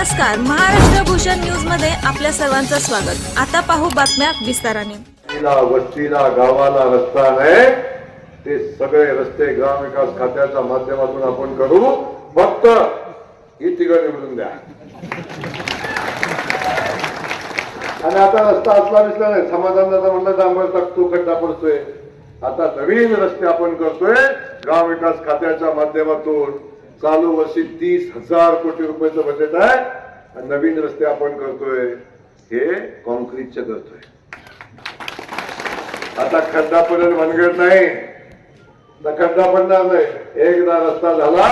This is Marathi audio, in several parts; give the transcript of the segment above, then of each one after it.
नमस्कार, महाराष्ट्र भूषण न्यूज मध्ये आपल्या सर्वांचं स्वागत। आता पाहू बातम्या विस्ताराने। वस्तीला गावाला रस्ता नाही, ते सगळे रस्ते ग्रामविकास खात्याच्या माध्यमातून आपण करू, फक्त इतिगड निवडून द्या। आणि आता रस्ता असला दिसला नाही, समाधानदादा म्हणलं डांबर टाकतो, खड्डा पडतोय। आता नवीन रस्ते आपण करतोय ग्रामविकास खात्याच्या माध्यमातून। चालू वर्षी 30,000 कोटी रुपयाचं बजेट आहे आणि नवीन रस्ते आपण करतोय, हे कॉन्क्रीटचे करतोय। आता खड्डा पडत मनगट नाही, तर खड्डा पडणार नाही। एकदा रस्ता झाला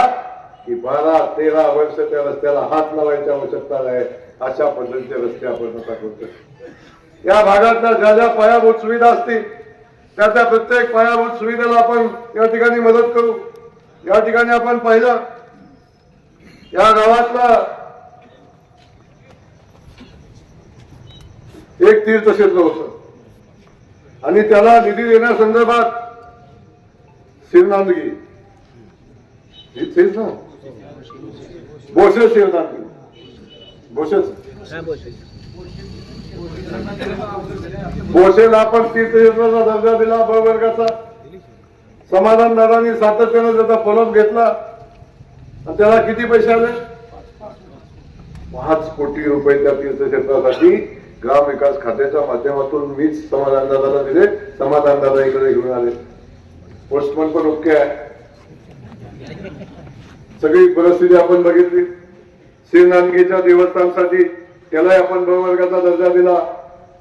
की 12-13 वर्ष त्या रस्त्याला हात लावायची आवश्यकता नाही, अशा पद्धतीचे रस्ते आपण आता करतोय। या भागातल्या ज्या ज्या पायाभूत सुविधा असतील त्या त्या प्रत्येक पायाभूत सुविधेला आपण या ठिकाणी मदत करू। या ठिकाणी आपण पाहिलं, या गावातला एक तीर्थक्षेत्र होतं आणि त्याला निधी देण्यासंदर्भात शिवनांदगी ना, भोसे शिवनांदगी, भोसेला आपण तीर्थक्षेत्राचा दर्जा दिला, ब वर्गाचा। समाधानदारांनी सातत्याने त्याचा फॉलोअप घेतला, त्याला किती पैसे आले? 5 कोटी रुपये त्या तीर्थक्षेत्रासाठी ग्रामविकास खात्याच्या माध्यमातून मीच समाधानदाराला दिले। समाधानदारा इकडे घेऊन आले, पोस्टमन पण ओके आहे। सगळी परिस्थिती आपण बघितली। शिवनांदगीच्या देवस्थानसाठी त्यालाही आपण ब वर्गाचा दर्जा दिला,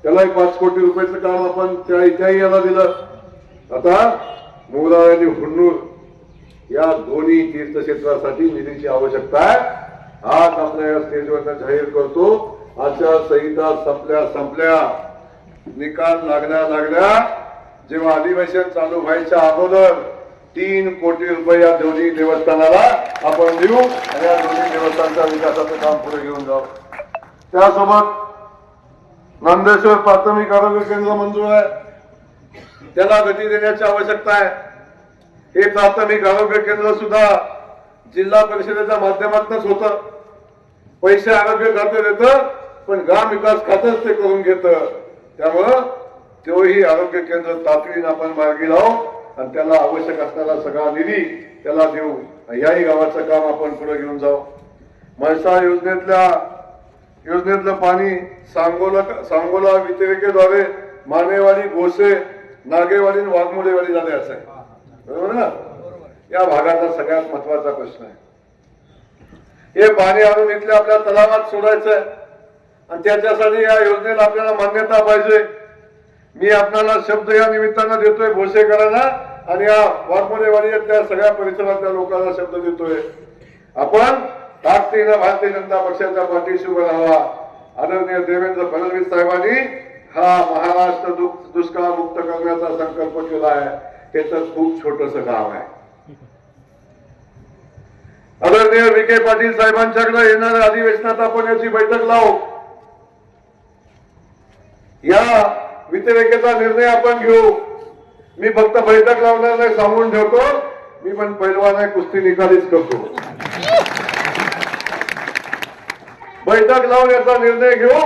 त्यालाही 5 कोटी रुपयाचं काम आपण त्याही याला दिलं। आता मोराळ आणि हुन्नूर या दोन्ही तीर्थक्षेत्रासाठी निधीची आवश्यकता आहे। आज आपल्या या स्टेजवर जाहीर करतो, आचारसंहिता संपल्या निकाल लागल्या जेव्हा अधिवेशन चालू व्हायच्या अगोदर 3 कोटी रुपये या दोन्ही देवस्थानाला आपण देऊ आणि या दोन्ही देवस्थानच्या विकासाचं काम पुढे घेऊन जाऊ। त्यासोबत नंदेश्वर प्राथमिक आरोग्य केंद्र मंजूर आहे, त्याला गती देण्याची आवश्यकता आहे। हे प्राथमिक आरोग्य केंद्र सुद्धा जिल्हा परिषदेच्या माध्यमातूनच होतं। पैसे आरोग्य खाते देतं, पण ग्रामविकास खातेच ते करून घेतं। त्यामुळं तोही आरोग्य केंद्र तातडीने आपण मार्गी लावू आणि त्याला आवश्यक असणारा सगळा निधी त्याला देऊ, याही गावाचं काम आपण पुढे घेऊन जाऊ। म्हैसाळ योजनेतलं पाणी सांगोला वितरिकेद्वारे मानेवाडी, भोसे, नागेवाडी आणि वाघमोडेवाडी झाले असं आहे, बरोबर ना? या भागाचा सगळ्यात महत्वाचा प्रश्न आहे। हे पाणी आणून इथल्या आपल्या तलावात सोडायचंय आणि त्याच्यासाठी या योजनेला आपल्याला मान्यता पाहिजे। मी आपल्याला शब्द या निमित्तानं देतोय भोसेकरांना आणि या वाघमोडेवाडीतल्या सगळ्या परिसरातल्या लोकांना शब्द देतोय, आपण ताकदीनं भारतीय जनता पक्षाच्या पाठीशी उभं राहावा। आदरणीय देवेंद्र फडणवीस साहेबांनी हा महाराष्ट्र दुष्काळ मुक्त करण्याचा संकल्प केला आहे, हे तर खूप छोटस काम आहे। आदरणीय विखे पाटील साहेबांच्याकडे येणाऱ्या अधिवेशनात आपण याची बैठक लावू, या वितरिकेचा निर्णय आपण घेऊ। मी फक्त बैठक लावणार नाही सांगून ठेवतो, मी पण पैलवान आहे, कुस्ती निकालीच करतो। बैठक लावून याचा निर्णय घेऊ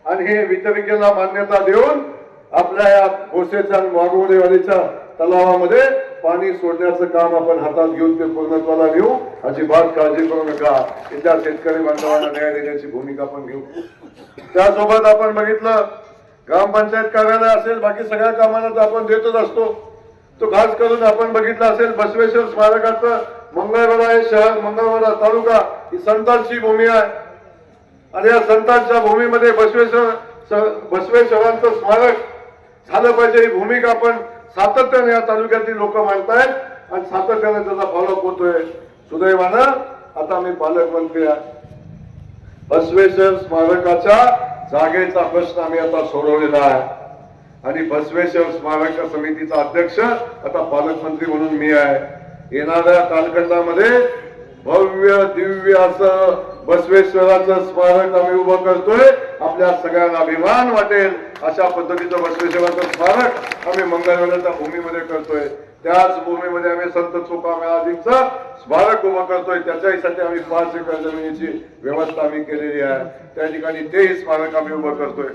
आणि हे वितरिकेला मान्यता देऊन आपल्या या भोसेच्या वाघमोडेवाडीच्या तलावामध्ये पाणी सोडण्याचं काम आपण हातात घेऊन ते पूर्णत्वाला घेऊ। अजिबात काळजी करू नका, इथल्या शेतकरी बांधवांना न्याय देण्याची भूमिका आपण घेऊ। त्यासोबत आपण बघितलं, ग्रामपंचायत कार्यालय असेल, बाकी सगळ्या कामांना आपण देतच असतो। तो खास करून आपण बघितलं असेल, बसवेश्वर स्मारकाचं मंगळवेढा हे शहर, मंगळवेढा तालुका ही संतांची भूमी आहे आणि या संतांच्या भूमीमध्ये बसवेश्वरांचं स्मारक झालं पाहिजे, ही भूमिका आपण सातत्याने या तालुक्यातील लोक मांडतायत आणि सातत्याने त्याचा फॉलोअप होतोय। सुदैवानं आता मी पालकमंत्री आहे, बसवेश्वर स्मारकाच्या जागेचा प्रश्न आम्ही आता सोडवलेला आहे आणि बसवेश्वर स्मारक समितीचा अध्यक्ष आता पालकमंत्री म्हणून मी आहे। येणाऱ्या कालखंडामध्ये भव्य दिव्य असं बसवेश्वराचं स्मारक आम्ही उभं करतोय, आपल्या सगळ्यांना अभिमान वाटेल अशा पद्धतीचं बसवेश्वराचं स्मारक आम्ही मंगळवेढ्याच्या भूमीमध्ये करतोय। त्याच भूमीमध्ये आम्ही संत तुकारामांचं स्मारक उभं करतोय. त्याच्यासाठी आम्ही 5 एकर जमिनीची व्यवस्था आम्ही केलेली आहे. त्या ठिकाणी तेही स्मारक आम्ही उभं करतोय.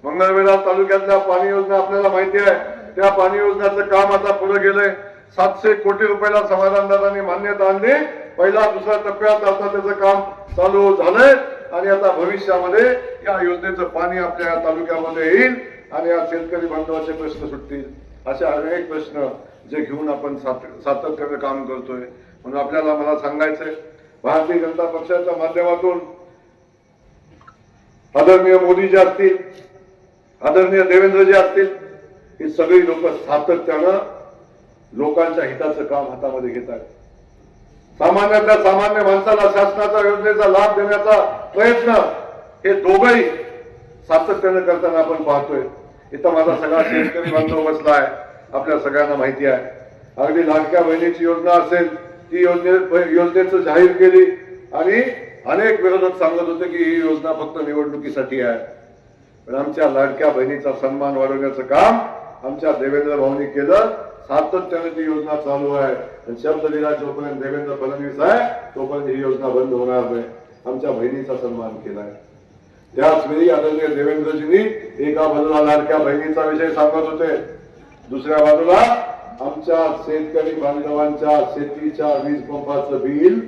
मंगळवेढा तालुक्यातल्या पाणी योजना आपल्याला माहिती आहे. त्या पाणी योजनेचं काम आता पुढे गेलंय. 700 कोटी रुपयाला समाधानदारांनी मान्यता आणली. पहिला दुसऱ्या टप्प्यात आता त्याचं काम चालू झालंय आणि आता भविष्यामध्ये या योजनेचं पाणी आपल्या तालुक्यामध्ये येईल आणि या शेतकरी बांधवाचे प्रश्न सुटतील. अशा अनेक प्रश्न जे घेऊन आपण सातत्याने काम करतोय. म्हणून आपल्याला मला सांगायचंय, भारतीय जनता पक्षाच्या माध्यमातून आदरणीय मोदीजी असतील, आदरणीय देवेंद्रजी असतील, ही सगळी लोक सातत्यानं लोकांच्या हिताचं काम हातामध्ये घेत आहेत. सामान्यातल्या सामान्य माणसाला शासनाच्या योजनेचा लाभ देण्याचा प्रयत्न हे दोघंही सातत्यानं करताना आपण पाहतोय. इथं माझा सगळा शेतकरी बांधव बसला आहे, आपल्या सगळ्यांना माहिती आहे. अगदी लाडक्या बहिणीची योजना असेल, ती योजनेचं जाहीर केली आणि अनेक विरोधक सांगत होते की ही योजना फक्त निवडणुकीसाठी आहे. पण आमच्या लाडक्या बहिणीचा सन्मान वाढवण्याचं काम आमच्या देवेंद्र भाऊंनी केलं. सातत्याने ती योजना चालू आहे आणि शब्द दिला जोपर्यंत देवेंद्र फडणवीस आहे तोपर्यंत ही योजना बंद होणार नाही. आमच्या बहिणीचा सन्मान केलाय. त्याच वेळी आदरणीय देवेंद्रजींनी एका बाजूला लाडक्या बहिणीचा विषय सांगत होते, दुसऱ्या बाजूला आमच्या शेतकरी बांधवांच्या शेतीच्या वीज पंपाचं बिल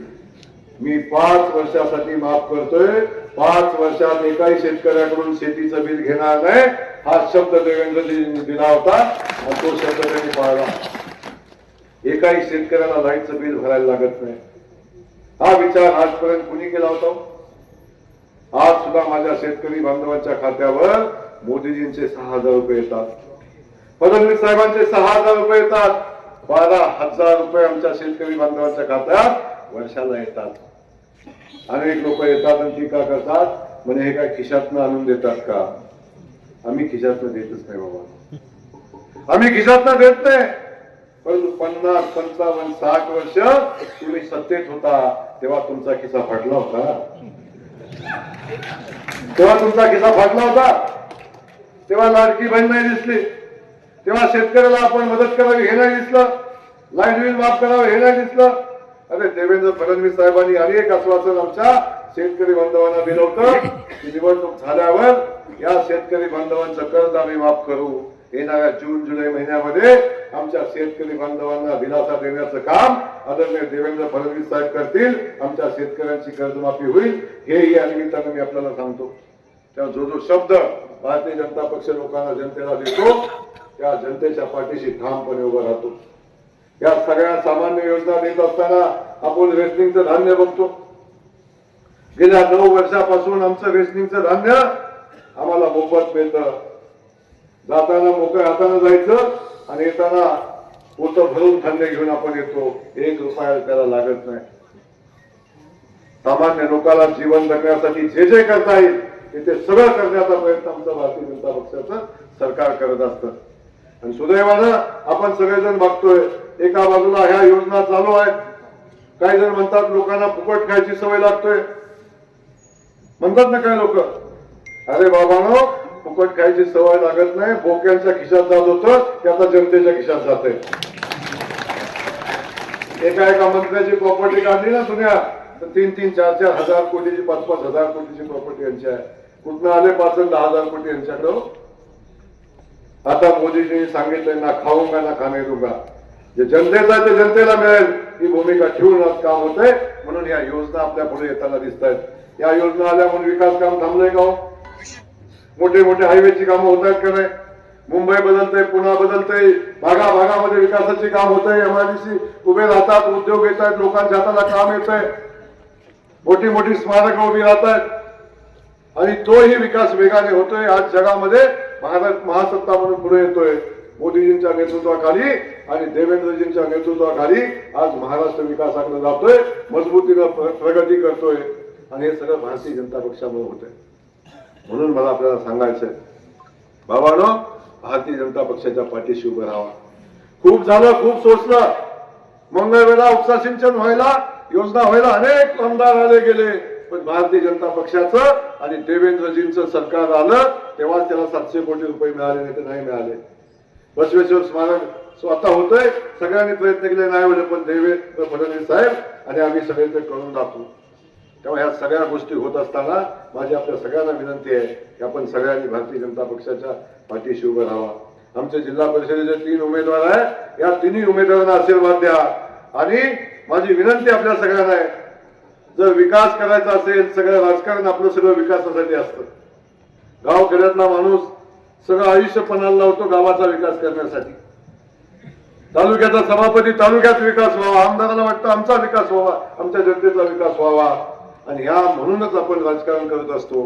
मी 5 वर्षासाठी माफ करतोय. 5 वर्षात एकाही शेतकऱ्याकडून शेतीचं बिल घेणार नाही हा शब्द देवेंद्रजींनी दिला होता आणि तो शब्द त्यांनी पाळला. एकाही शेतकऱ्याला लाईटचं बिल भरायला लागत नाही हा विचार आजपर्यंत कुणी केला होता? आज सुद्धा माझ्या शेतकरी बांधवांच्या खात्यावर मोदीजींचे 6,000 रुपये येतात, फडणवीस साहेबांचे 6,000 रुपये येतात, 12,000 रुपये आमच्या शेतकरी बांधवांच्या खात्यात वर्षाला येतात. अनेक लोक येतात आणि टीका करतात, म्हणजे हे काय खिशातनं आणून देतात का? आम्ही खिशातनं देतच नाही बाबा, आम्ही खिशातनं देत नाही. परंतु 50, 55, 60 वर्ष तुम्ही सत्तेत होता तेव्हा तुमचा खिसा फाटला होता, तेव्हा तुमचा खिसा फाटला होता, तेव्हा लाडकी बहीण नाही दिसली, तेव्हा शेतकऱ्याला आपण मदत करावी हे नाही दिसलं, लाईट बिल माफ करावं हे नाही दिसलं. अरे देवेंद्र फडणवीस साहेबांनी अनेक आश्वासन आमच्या शेतकरी बांधवांना दिलं होतं की निवडणूक झाल्यावर या शेतकरी बांधवांचं कर्ज आम्ही माफ करू. येणाऱ्या जून जुलै महिन्यामध्ये आमच्या शेतकरी बांधवांना दिलासा देण्याचं काम आदरणीय देवेंद्र फडणवीस साहेब करतील. आमच्या शेतकऱ्यांची कर्जमाफी होईल हे या निमित्तानं मी आपल्याला सांगतो. त्या जो शब्द भारतीय जनता पक्ष लोकांना जनतेला देतो त्या जनतेच्या पाठीशी ठामपणे उभा राहतो. या सगळ्या सामान्य योजना देत असताना आपण रेशनिंगचं धान्य बघतो. गेल्या 9 वर्षापासून आमचं रेशनिंगचं धान्य आम्हाला मोफत मिळतं. जाताना मोकळ्या हाताने जायचं आणि येताना पोतं भरून धान्य घेऊन आपण येतो. 1 रुपया त्याला लागत नाही. सामान्य लोकांना जीवन जगण्यासाठी जे जे करता येईल ते सगळं करण्याचा प्रयत्न आमचं भारतीय जनता पक्षाचं सरकार करत असतं. आणि सुदैवानं आपण सगळेजण बघतोय, एका बाजूला ह्या योजना चालू आहेत. काही जण म्हणतात लोकांना फुकट खायची सवय लागतोय, म्हणतात ना काही लोक. अरे बाबांनो, फुकट खायची सवय लागत नाही. बोक्यांच्या खिशात जात होतं ते आता जनतेच्या खिशात जाते. एका मंत्र्याची प्रॉपर्टी काढली ना जुन्या, तर 3-3, 4-4 हजार कोटीची, 5-5 हजार कोटीची प्रॉपर्टी यांची आहे. कुठनं आले 5 आणि 10 हजार कोटी यांच्याकडं? आता मोदीजींनी सांगितलंय ना खाऊंगा ना खाणे दूंगा. जे जनतेचा ते जनतेला मिळेल ही भूमिका ठेवून आज काम होतंय. म्हणून या योजना आपल्या पुढे येताना दिसत आहेत. या योजना आल्या म्हणून विकास काम थांबलंय का? मोठे मोठे हायवेची कामं होत आहेत का नाही? मुंबई बदलतंय, पुणे बदलतंय, भागाभागामध्ये विकासाची काम होत आहे. एमआयडीसी उभे राहतात, उद्योग येत आहेत, लोकांच्या हाताला काम येत आहे, मोठी मोठी स्मारकं उभी राहत आहेत आणि तोही विकास वेगाने होतोय. आज जगामध्ये भारत महासत्ता म्हणून पुढे येतोय. मोदीजींच्या नेतृत्वाखाली आणि देवेंद्रजींच्या नेतृत्वाखाली आज महाराष्ट्र विकासाकडे जातोय, मजबूतीनं प्रगती करतोय आणि हे सगळं भारतीय जनता पक्षामुळे होतंय. म्हणून मला आपल्याला सांगायचंय, बाबांनो, भारतीय जनता पक्षाच्या पाठीशी उभं राहावा. खूप झालं, खूप सोसलं. मंगळवेढा उपसा सिंचन व्हायला, योजना व्हायला अनेक आमदार आले गेले, पण भारतीय जनता पक्षाचं आणि देवेंद्रजींचं सरकार आलं तेव्हा त्याला 700 कोटी रुपये मिळाले, नाही तर नाही मिळाले. बसवेश्वर स्मारक स्वतः होतंय. सगळ्यांनी प्रयत्न केले, नाही होले, पण देवेंद्र फडणवीस साहेब आणि आम्ही सगळे ते करून दाखवू. तेव्हा ह्या सगळ्या गोष्टी होत असताना माझी आपल्या सगळ्यांना विनंती आहे की आपण सगळ्यांनी भारतीय जनता पक्षाच्या पाठीशी उभं राहावा. आमचे जिल्हा परिषदेचे 3 उमेदवार आहेत, या तिन्ही उमेदवारांना आशीर्वाद द्या. आणि माझी विनंती आपल्या सगळ्यांना आहे, जर विकास करायचा असेल, सगळं राजकारण आपलं सगळं विकासासाठी असतं. गाव खेड्यातला माणूस सगळं आयुष्य पणाला लावतो गावाचा विकास करण्यासाठी. तालुक्याचा सभापती तालुक्यात विकास व्हावा, आमदाराला वाटतं आमचा विकास व्हावा, आमच्या जनतेचा विकास व्हावा. आणि ह्या म्हणूनच आपण राजकारण करत असतो.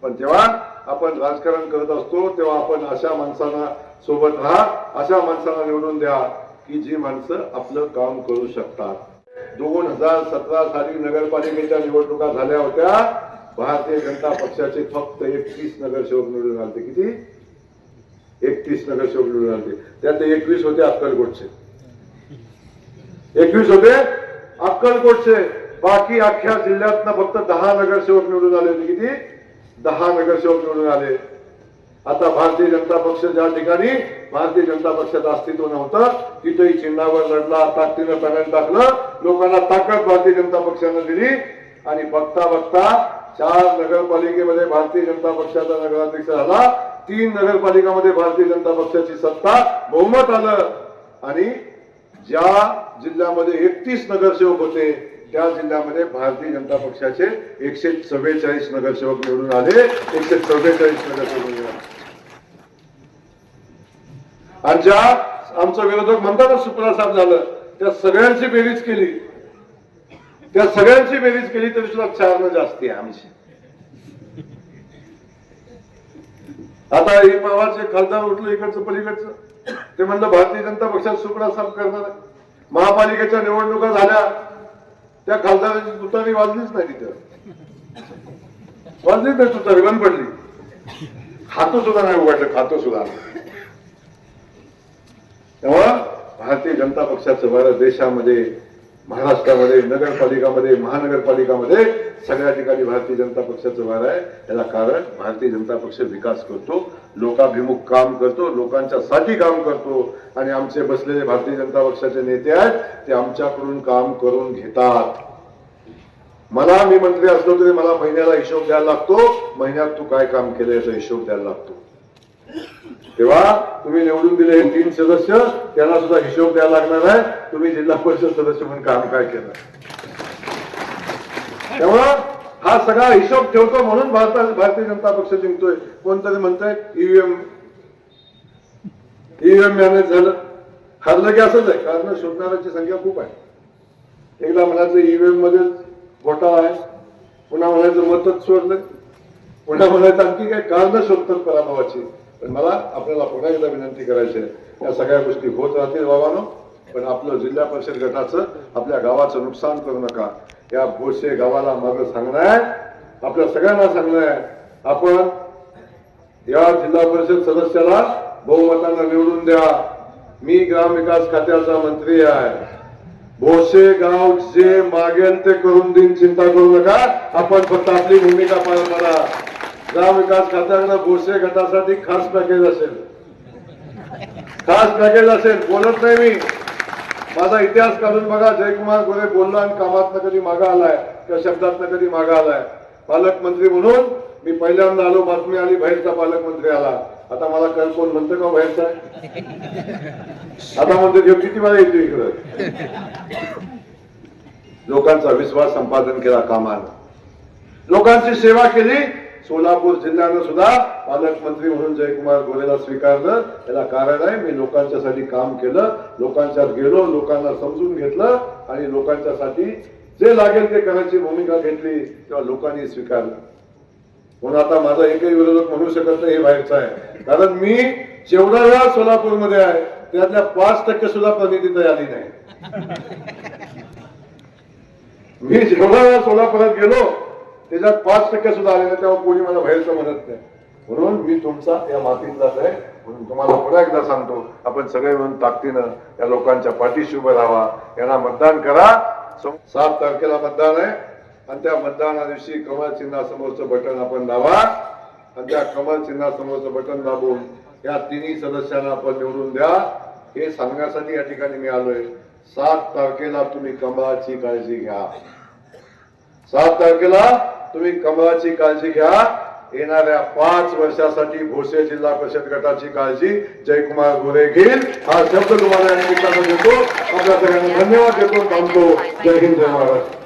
पण जेव्हा आपण राजकारण करत असतो तेव्हा आपण अशा माणसांना सोबत राहा, अशा माणसांना निवडून द्या की जी माणसं आपलं काम करू शकतात. 2017 साली नगरपालिकेच्या निवडणुका झाल्या होत्या. भारतीय जनता पक्षाचे फक्त 31 नगरसेवक निवडून आले. किती? 31 नगरसेवक निवडून आले. त्यातले 21 होते अक्कलकोटचे. 21 होते अक्कलकोटचे. बाकी अख्ख्या जिल्ह्यातनं फक्त 10 नगरसेवक निवडून आले होते. किती? 10 नगरसेवक निवडून आले. आता भारतीय जनता पक्ष ज्या ठिकाणी भारतीय जनता पक्षाचं अस्तित्व नव्हतं तिथेही चिन्हावर लढला, ताकदीनं पॅनल टाकलं, लोकांना ताकद भारतीय जनता पक्षानं दिली. आणि बघता बघता 4 नगरपालिकेमध्ये भारतीय जनता पक्षाचा नगराध्यक्ष झाला. 3 नगरपालिकामध्ये भारतीय जनता पक्षाची सत्ता, बहुमत आलं. आणि ज्या जिल्ह्यामध्ये 31 नगरसेवक होते त्या जिल्ह्यामध्ये भारतीय जनता पक्षाचे 144 नगरसेवक निवडून आले. 144 नगरसेवक निवडून आले. आणि ज्या आमचा विरोधक म्हणतात सुप्रासाद झालं, त्या सगळ्यांची बेरीज केली, त्या सगळ्यांची बेरीज केली तरी सुद्धा 4 जास्ती आहे आमची. आता हे पवारचे खासदार उठलं इकडचं पलीकडचं, ते म्हणलं भारतीय जनता पक्षात सुप्रासाद करणार आहे. महापालिकेच्या निवडणुका झाल्या, त्या खासदाराची तुतारी वाजलीच नाही, तिथं वाजलीच नाही तुतारी, बंद पडली. खातं सुद्धा नाही उघडलं, खातं सुद्धा. तेव्हा भारतीय जनता पक्षाचं भारत देशामध्ये, महाराष्ट्रामध्ये, नगरपालिकामध्ये, महानगरपालिकामध्ये सगळ्या ठिकाणी भारतीय जनता पक्षाचं वार आहे. याला कारण भारतीय जनता पक्ष विकास करतो, लोकाभिमुख काम करतो, लोकांच्या साठी काम करतो. आणि आमचे बसलेले भारतीय जनता पक्षाचे नेते आहेत ते आमच्याकडून काम करून घेतात. मी मंत्री असलो तरी मला महिन्याला हिशोब द्यायला लागतो, महिन्यात तू काय काम केलं याचा हिशोब द्यायला लागतो. तेव्हा तुम्ही निवडून दिले हे 3 सदस्य, त्यांना सुद्धा हिशोब द्यायला लागणार आहे, तुम्ही जिल्हा परिषद सदस्य म्हणून काम काय केलं. तेव्हा हा सगळा हिशोब ठेवतो म्हणून भारतीय जनता पक्ष जिंकतोय. कोणतरी म्हणतंय ईव्हीएम मॅनेज झालं, हरलं की असंच आहे. कारण शोधणाऱ्याची संख्या खूप आहे. एकदा म्हणायचं ईव्हीएम मध्ये घोटाळा आहे, पुन्हा म्हणायचं मतच सोडलं, पुन्हा म्हणायचं आणखी काही कारण शोधतात पराभवाची. पण मला आपल्याला पुन्हा एकदा विनंती करायची आहे, या सगळ्या गोष्टी होत राहतील बाबांनो, पण आपलं जिल्हा परिषद गटाचं, आपल्या गावाचं नुकसान करू नका. या भोसे गावाला माझं सांगणं आहे, आपल्या सगळ्यांना सांगणं आहे, आपण या जिल्हा परिषद सदस्याला बहुमतानं निवडून द्या. मी ग्रामविकास खात्याचा मंत्री आहे. भोसे गाव जे मागेल ते करून देईन, चिंता करू नका. आपण फक्त आपली भूमिका पार पडा. ग्रामविकास खात्याकडे भोसे गटासाठी खास पॅकेज असेल, खास पॅकेज असेल. बोलत नाही मी, माझा इतिहास काढून बघा. जयकुमार गोरे बोलला आणि कामातनं कधी मागा आलाय, त्या शब्दातनं कधी मागा आलाय. पालकमंत्री म्हणून मी पहिल्यांदा आलो, बातमी आली बाहेरचा पालकमंत्री आला. आता मला कळ कोण म्हणतं का बाहेरचा? आता म्हणतो घेऊ किती वेळा येतो इकडं. लोकांचा विश्वास संपादन केला कामानं, लोकांची सेवा केली. सोलापूर जिल्ह्यानं सुद्धा पालकमंत्री म्हणून जयकुमार गोरेला स्वीकारलं. याला कारण आहे, मी लोकांच्यासाठी काम केलं, लोकांच्यात गेलो, लोकांना समजून घेतलं आणि लोकांच्यासाठी जे लागेल ते करायची भूमिका घेतली, तेव्हा लोकांनी स्वीकारलं. म्हणून आता माझा एकही विरोधक म्हणू शकत नाही हे बाहेरचा आहे. कारण मी जेवढा वेळा सोलापूरमध्ये आहे त्यातल्या 5% सुद्धा प्रतिनिधी आली नाही. मी जेवढा वेळा सोलापुरात गेलो त्याच्यात 5% सुद्धा आले नाही, तेव्हा कोणी मला बाहेरचं म्हणत नाही. म्हणून मी तुमचा या मातीतलाच आहे. म्हणून तुम्हाला पुन्हा एकदा सांगतो, आपण सगळे मिळून ताकदीनं या लोकांच्या पाठीशी उभं राहावा. यांना मतदान करा. 7 तारखेला मतदान आहे आणि त्या मतदाना दिवशी कमळ चिन्हासमोरचं बटन आपण दाबा आणि त्या कमळ चिन्हासमोरचं बटन दाबून या 3 सदस्यांना आपण निवडून द्या. हे सांगण्यासाठी या ठिकाणी मी आलोय. 7 तारखेला तुम्ही कमळाची काळजी घ्या. 7 तारखेला तुम्ही कमळाची काळजी घ्या. येणाऱ्या 5 वर्षासाठी भोसे जिल्हा परिषद गटाची काळजी जयकुमार गोरे घेईल. हा शब्द तुम्हाला या निमित्तानं देतो. आपल्या सगळ्यांना धन्यवाद देतो. थांबतो. जय हिंद, जय महाराष्ट्र.